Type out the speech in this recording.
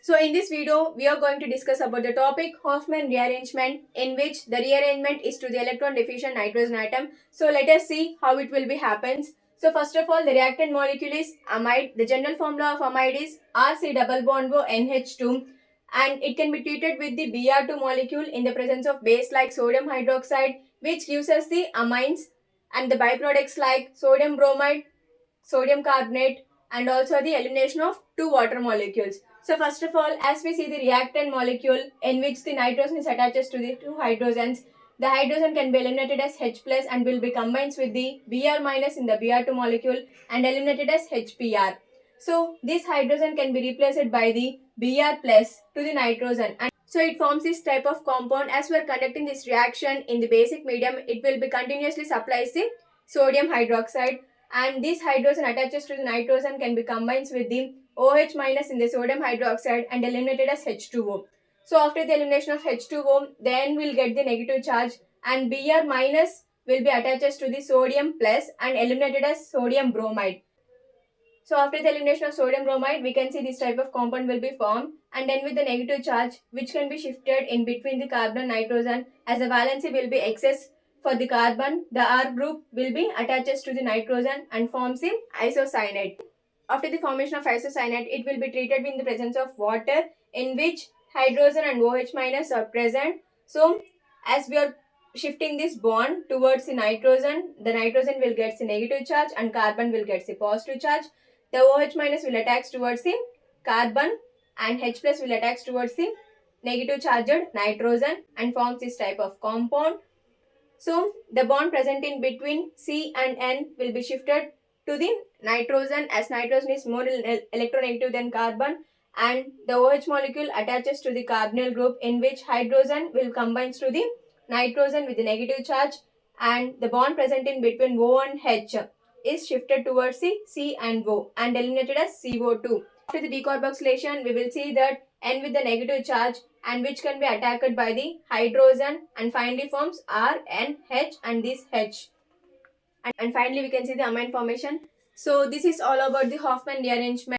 So in this video, we are going to discuss about the topic Hofmann rearrangement, in which the rearrangement is to the electron deficient nitrogen atom. So let us see how it will be happens. So first of all, the reactant molecule is amide. The general formula of amide is RC double bond O NH2, and it can be treated with the Br2 molecule in the presence of base like sodium hydroxide, which gives us the amines, and the byproducts like sodium bromide, sodium carbonate, and also the elimination of two water molecules. So first of all, as we see the reactant molecule in which the nitrogen is attached to the two hydrogens, the hydrogen can be eliminated as H plus and will be combined with the Br minus in the Br2 molecule and eliminated as HBr. So this hydrogen can be replaced by the Br plus to the nitrogen, and so it forms this type of compound. As we are conducting this reaction in the basic medium, it will be continuously supplies the sodium hydroxide, and this hydrogen attaches to the nitrogen can be combined with the OH minus in the sodium hydroxide and eliminated as H2O. So after the elimination of H2O, then we'll get the negative charge, and Br minus will be attached to the sodium plus and eliminated as sodium bromide. So after the elimination of sodium bromide, we can see this type of compound will be formed, and then with the negative charge which can be shifted in between the carbon and nitrogen, as the valency will be excess for the carbon, the R group will be attached to the nitrogen and forms the isocyanate. After the formation of isocyanate, it will be treated in the presence of water in which hydrogen and OH minus are present. So as we are shifting this bond towards the nitrogen will get the negative charge and carbon will get the positive charge. The OH minus will attach towards the carbon and H plus will attach towards the negative charged nitrogen and forms this type of compound. So the bond present in between C and N will be shifted to the nitrogen, as nitrogen is more electronegative than carbon, and the OH molecule attaches to the carbonyl group in which hydrogen will combine to the nitrogen with the negative charge, and the bond present in between O and H is shifted towards the C and O and eliminated as CO2. After the decarboxylation, we will see that N with the negative charge and which can be attacked by the hydrogen and finally forms R, N, H and this H. And finally we can see the amine formation. So this is all about the Hofmann rearrangement.